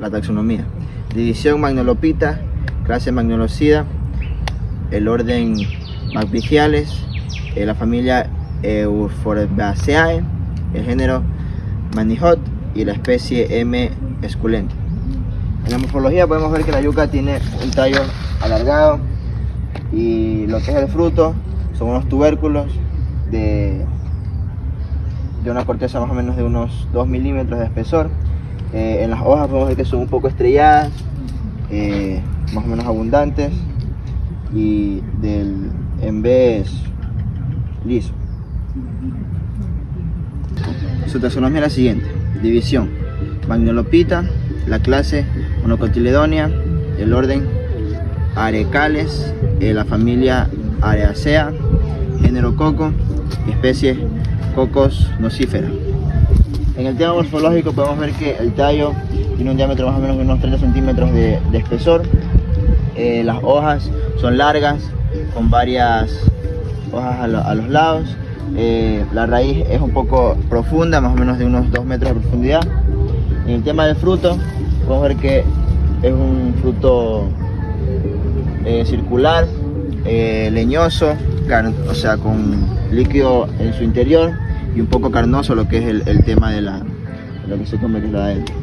la taxonomía. División Magnolopita, clase Magnolocida, el orden Magpigiales, la familia Euphorbiaceae, el género Manihot y la especie M. esculenta. En la morfología podemos ver que la yuca tiene un tallo alargado y lo que es el fruto son unos tubérculos de una corteza más o menos de unos 2 milímetros de espesor. En las hojas podemos ver que son un poco estrelladas, más o menos abundantes, y en vez liso. Su taxonomía es la siguiente: división Magnolopita, la clase Monocotyledonia, el orden Arecales, la familia Areacea, género Coco y especie Cocos nocifera. En el tema morfológico podemos ver que el tallo tiene un diámetro más o menos de unos 30 centímetros de espesor. Las hojas son largas, con varias hojas a los lados. La raíz es un poco profunda, más o menos de unos 2 metros de profundidad. En el tema del fruto, podemos ver que es un fruto circular, leñoso, o sea, con líquido en su interior y un poco carnoso, lo que es el tema de lo que se come, que es la adentro.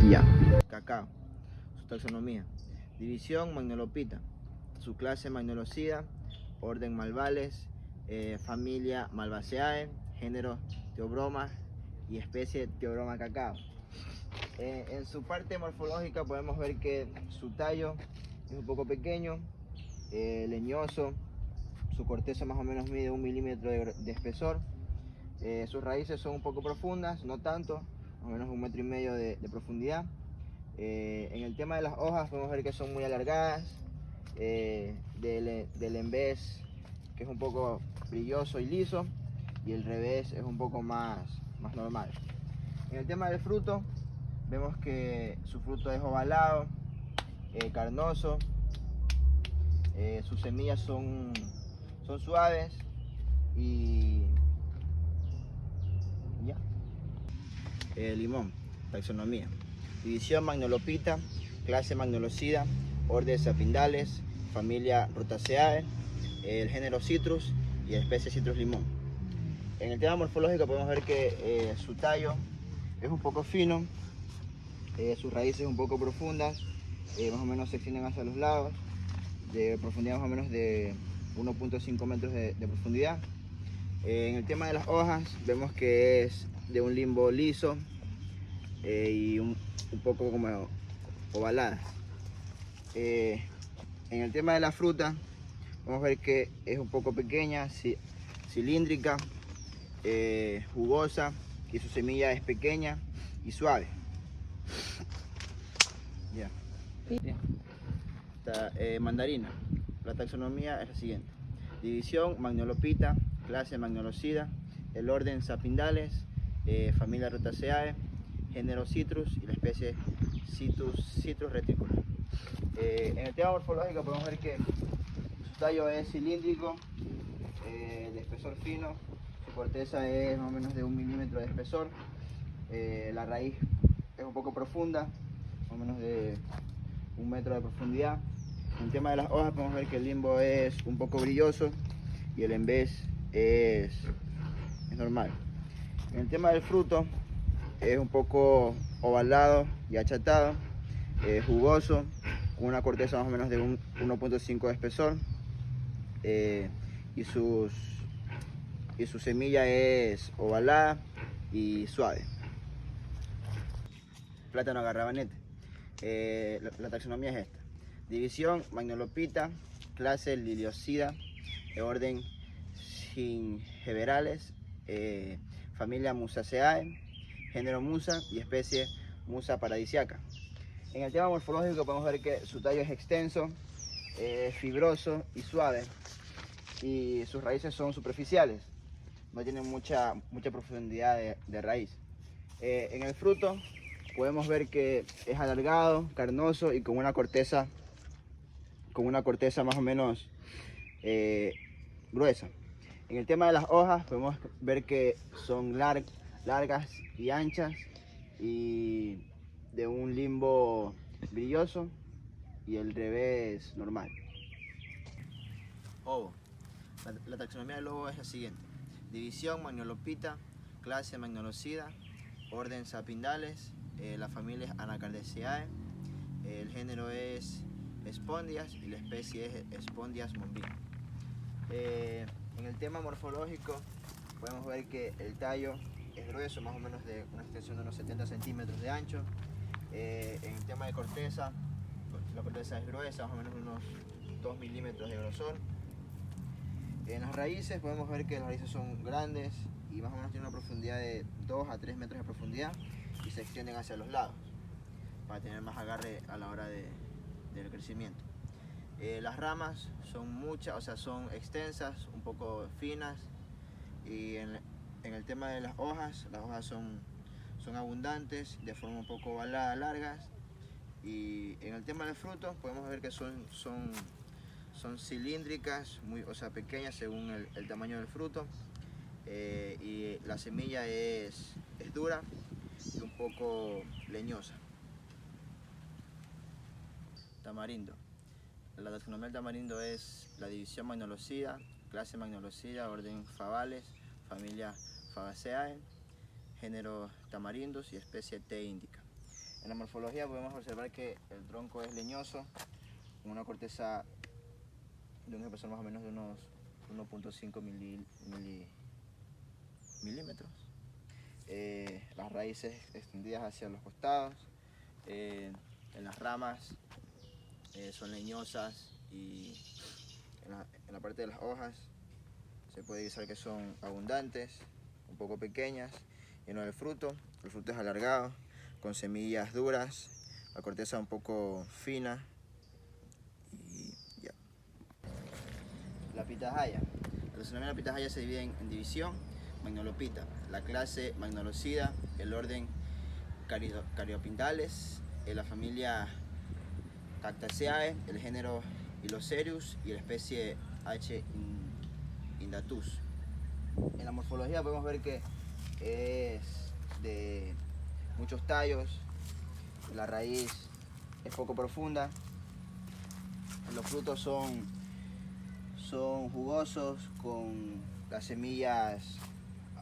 Ya. Cacao. Su taxonomía: división Magnolopita, su clase Magnolocida, orden Malvales, familia Malvaceae, género Theobroma y especie Theobroma cacao. En su parte morfológica podemos ver que su tallo es un poco pequeño, leñoso, su corteza más o menos mide 1 milímetro de espesor. Sus raíces son un poco profundas, no tanto, más o menos 1,5 metros de profundidad. En el tema de las hojas podemos ver que son muy alargadas, del envés, que es un poco brilloso y liso, y el revés es un poco más normal. En el tema del fruto, vemos que su fruto es ovalado, carnoso, sus semillas son suaves y ya. Limón, taxonomía: división Magnolopita, clase Magnolocida, orden Sapindales, familia Rutaceae, el género Citrus y la especie Citrus limón. En el tema morfológico podemos ver que su tallo es un poco fino, sus raíces un poco profundas, más o menos se extienden hacia los lados, de profundidad más o menos de 1,5 metros de profundidad. En el tema de las hojas vemos que es de un limbo liso y un poco como ovalada. En el tema de la fruta vamos a ver que es un poco pequeña, cilíndrica, jugosa, y su semilla es pequeña y suave. Ya. Mandarina. La taxonomía es la siguiente: división Magnolopita, clase Magnolocida, el orden Sapindales, familia Rutaceae, género Citrus y la especie Citrus reticula. En el tema morfológico podemos ver que su tallo es cilíndrico, de espesor fino, su corteza es más o menos de 1 milímetro de espesor, la raíz es un poco profunda, más o menos de 1 metro de profundidad. En el tema de las hojas podemos ver que el limbo es un poco brilloso y el envés es normal. En el tema del fruto es un poco ovalado y achatado, jugoso, con una corteza más o menos de 1,5 de espesor, y su semilla es ovalada y suave. Plátano garrabanete. La taxonomía es esta: división Magnolopita, clase Liliocida, orden Gingeberales, familia Musaceae, género Musa y especie Musa paradisiaca. En el tema morfológico podemos ver que su tallo es extenso, fibroso y suave, y sus raíces son superficiales, no tienen mucha profundidad de raíz. En el fruto podemos ver que es alargado, carnoso y con una corteza más o menos gruesa. En el tema de las hojas podemos ver que son largas y anchas, y de un limbo brilloso y el revés normal. Ovo. La taxonomía del ovo es la siguiente. División Magnolopita, clase Magnolocida, orden Sapindales, la familia es Anacardiaceae, el género es Spondias y la especie es Spondias mombina. En el tema morfológico podemos ver que el tallo es grueso, más o menos de una extensión de unos 70 centímetros de ancho. En el tema de corteza, la corteza es gruesa, más o menos unos 2 milímetros de grosor. En las raíces podemos ver que las raíces son grandes y más o menos tienen una profundidad de 2 a 3 metros de profundidad y se extienden hacia los lados para tener más agarre a la hora del crecimiento. Las ramas son muchas, o sea, son extensas, un poco finas, y en el tema de las hojas son abundantes, de forma un poco ovalada, largas, y en el tema del fruto podemos ver que son cilíndricas, o sea, pequeñas según el tamaño del fruto, y la semilla es dura y un poco leñosa. Tamarindo. La taxonomía del tamarindo es la división Magnolocida, clase Magnolocida, orden Favales, familia Fagaceae, género Tamarindos y especie T. indica. En la morfología podemos observar que el tronco es leñoso, con una corteza de un espesor más o menos de unos 1.5 milímetros. Las raíces extendidas hacia los costados, en las ramas son leñosas, y en la parte de las hojas se puede divisar que son abundantes, un poco pequeñas. Y en el fruto es alargado, con semillas duras, la corteza un poco fina, y ya. La pitahaya. La taxonomía de la pitahaya se divide en división Magnolopita, la clase Magnolocida, el orden Caryopindales, la familia Cactaceae, el género Hylocereus y la especie H. indatus. En la morfología podemos ver que es de muchos tallos, la raíz es poco profunda, los frutos son jugosos, con las semillas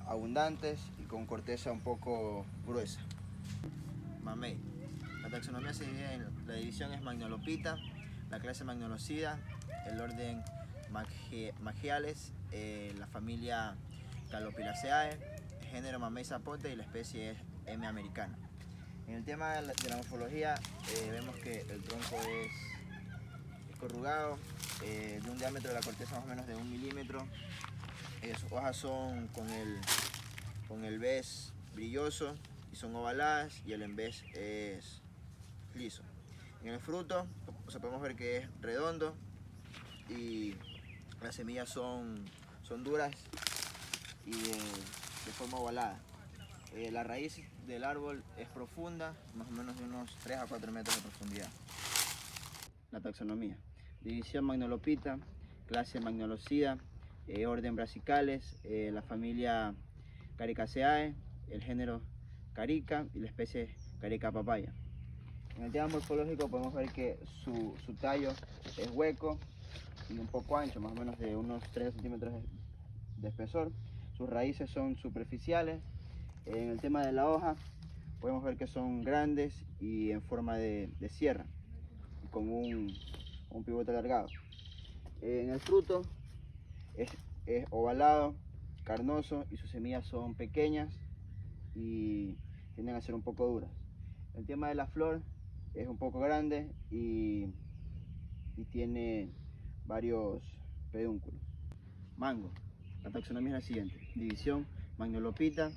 abundantes y con corteza un poco gruesa. Mamey. La taxonomía se divide en la división es Magnolopita, la clase Magnolocida, el orden Magiales, la familia Calopilaceae, el género Mamey zapote y la especie es M. americana. En el tema de la morfología vemos que el tronco es corrugado, de un diámetro de la corteza más o menos de 1 milímetro. Sus hojas son con el ves brilloso y son ovaladas, y el envés es liso. En el fruto podemos ver que es redondo y las semillas son duras y de forma ovalada. La raíz del árbol es profunda, más o menos de unos 3 a 4 metros de profundidad. La taxonomía. División Magnolopita, clase Magnolocida, orden Brassicales, la familia Caricaceae, el género Carica y la especie Carica papaya. En el tema morfológico podemos ver que su tallo es hueco y un poco ancho, más o menos de unos 3 centímetros de espesor. Sus raíces son superficiales. En el tema de la hoja podemos ver que son grandes y en forma de sierra, con un pivote alargado. En el fruto es ovalado, carnoso, y sus semillas son pequeñas y tienden a ser un poco duras. El tema de la flor es un poco grande y tiene varios pedúnculos. Mango. La taxonomía es la siguiente. División Magnolopita,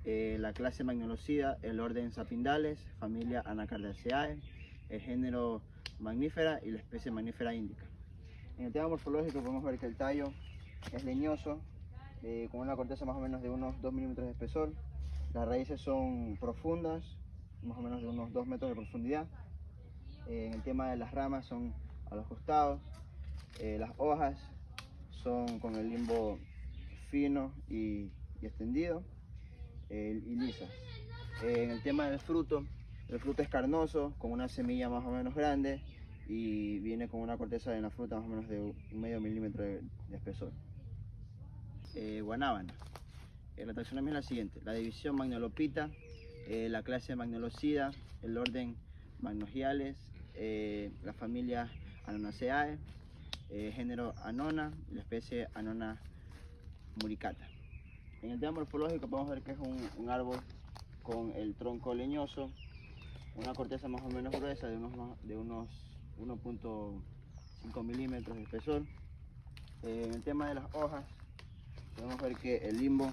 la clase Magnolocida, el orden Sapindales, familia Anacardiaceae, el género Magnífera y la especie Magnífera indica. En el tema morfológico podemos ver que el tallo es leñoso, con una corteza más o menos de unos 2 milímetros de espesor. Las raíces son profundas, más o menos de unos 2 metros de profundidad. En el tema de las ramas son a los costados. Las hojas son con el limbo fino y extendido, y lisas. En el tema del fruto El fruto es carnoso, con una semilla más o menos grande y viene con una corteza en la fruta más o menos de 1/2 milímetro de espesor. Guanábana. La taxonomía es la siguiente: la división Magnolopita, la clase Magnolocida, el orden Magnogiales, la familia Anonaceae, género Anona y la especie Anona muricata. En el tema morfológico podemos ver que es un árbol con el tronco leñoso, una corteza más o menos gruesa de unos 1.5 milímetros de espesor. En el tema de las hojas podemos ver que el limbo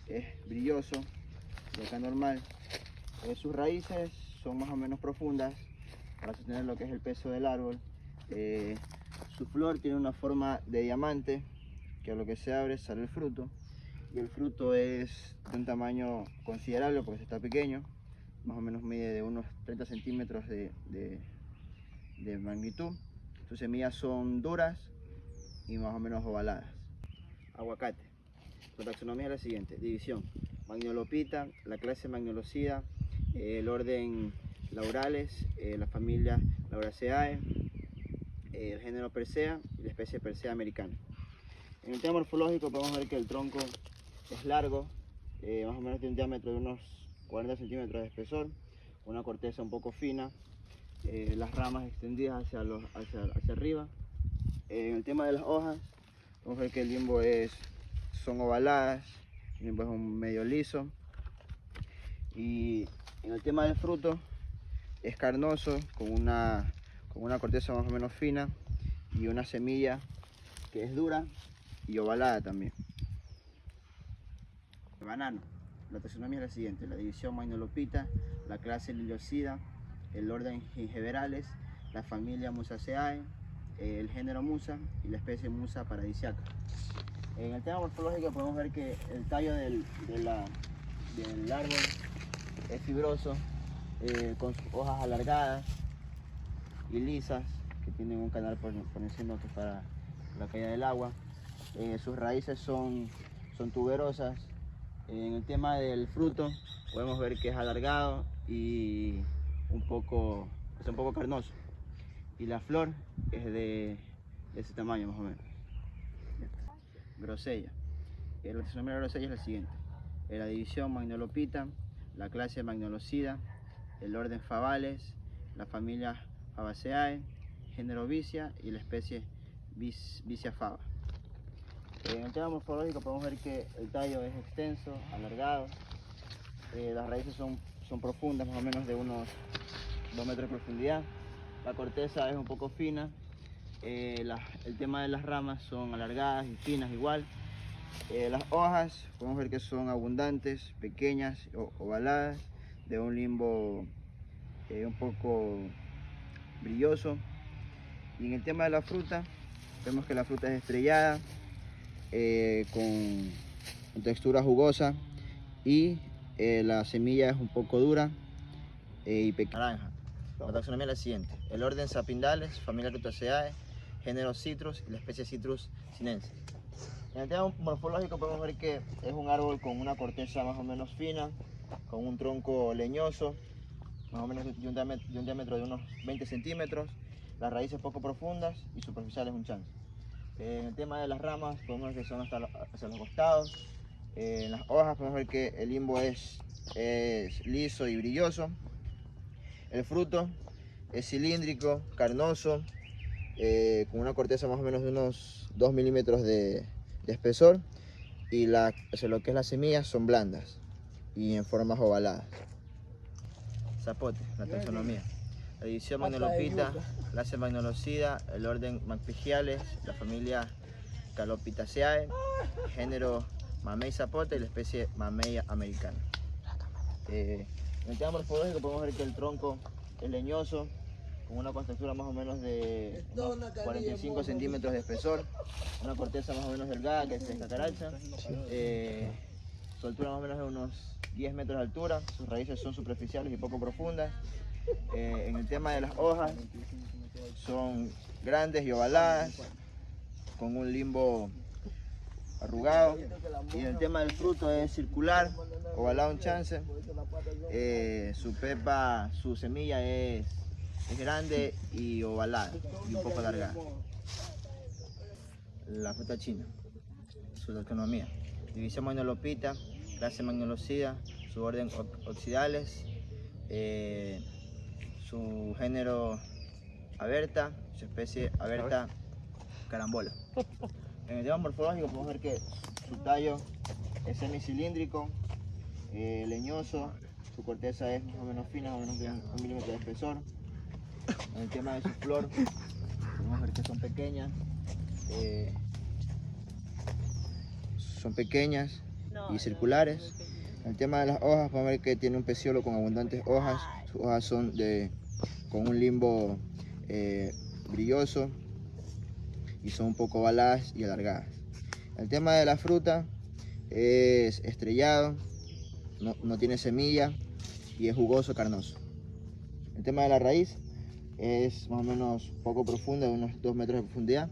es brilloso, de acá normal. Sus raíces son más o menos profundas para sostener lo que es el peso del árbol. Su flor tiene una forma de diamante, que a lo que se abre sale el fruto, y el fruto es de un tamaño considerable porque está pequeño, más o menos mide de unos 30 centímetros de magnitud. Sus semillas son duras y más o menos ovaladas. Aguacate. La taxonomía es la siguiente: división Magnolopita, la clase Magnolocida, el orden Laurales, la familia Lauraceae, el género Persea y la especie Persea americana. En el tema morfológico podemos ver que el tronco es largo, más o menos de un diámetro de unos 40 centímetros de espesor, una corteza un poco fina, las ramas extendidas hacia arriba. En el tema de las hojas podemos ver que el limbo son ovaladas, el limbo es un medio liso, y en el tema del fruto es carnoso, con una corteza más o menos fina y una semilla que es dura y ovalada también. El banano. La taxonomía es la siguiente: la división Magnolopita, la clase Liliocida, el orden Gingeberales, la familia Musaceae, el género Musa y la especie Musa paradisiaca. En el tema morfológico podemos ver que el tallo del árbol es fibroso, con sus hojas alargadas y lisas, que tienen un canal por encima que es para la caída del agua. Sus raíces son tuberosas. En el tema del fruto podemos ver que es alargado y es un poco carnoso, y la flor es de ese tamaño más o menos. Grosella. La taxonomía de la grosella es la siguiente: la división Magnolopita, la clase Magnolocida, el orden Favales, la familia Fabaceae, género Vicia y la especie Vicia faba. En el tema morfológico podemos ver que el tallo es extenso, alargado, las raíces son profundas, más o menos de unos 2 metros de profundidad, la corteza es un poco fina, el tema de las ramas son alargadas y finas igual. Las hojas podemos ver que son abundantes, pequeñas, ovaladas, de un limbo un poco brilloso. Y en el tema de la fruta, vemos que la fruta es estrellada, con textura jugosa, y la semilla es un poco dura y pequeña. Naranja. La taxonomía es la siguiente: el orden Sapindales, familia Rutaceae, género Citrus y la especie Citrus sinensis. En el tema morfológico podemos ver que es un árbol con una corteza más o menos fina, con un tronco leñoso, más o menos de un diámetro de unos 20 centímetros, las raíces poco profundas y superficiales un chance. En el tema de las ramas podemos ver que son hacia los costados. En las hojas podemos ver que el limbo es liso y brilloso. El fruto es cilíndrico, carnoso, con una corteza más o menos de unos 2 milímetros de espesor, y lo que es las semillas son blandas y en formas ovaladas. Zapote, la taxonomía: la división Magnolopita, clase Magnolocida, el orden Magpigiales, la familia Calopitaceae, género Mamey zapote y la especie Mamey americana. En el tema morfológico podemos ver que el tronco es leñoso, con una contextura más o menos de 45 centímetros de espesor, una corteza más o menos delgada que se escacaracha, su altura más o menos de unos 10 metros de altura, sus raíces son superficiales y poco profundas. En el tema de las hojas, son grandes y ovaladas, con un limbo arrugado. Y el tema del fruto es circular, ovalado en chance. Su pepa, su semilla es grande y ovalada y un poco alargada. La fruta china, su taxonomía: división Magnolopita, clase Magnolosida, su orden Oxydales, su género Aberta, su especie Aberta carambola. En el tema morfológico podemos ver que su tallo es semicilíndrico, leñoso, su corteza es más o menos fina, más o menos de 1 milímetro de espesor. En el tema de su flor podemos ver que son pequeñas y circulares. En el tema de las hojas podemos ver que tiene un peciolo con abundantes hojas. Sus hojas son con un limbo brilloso y son un poco ovaladas y alargadas. El tema de la fruta es estrellado, no tiene semilla y es jugoso, carnoso. El tema de la raíz es más o menos poco profunda, de unos 2 metros de profundidad.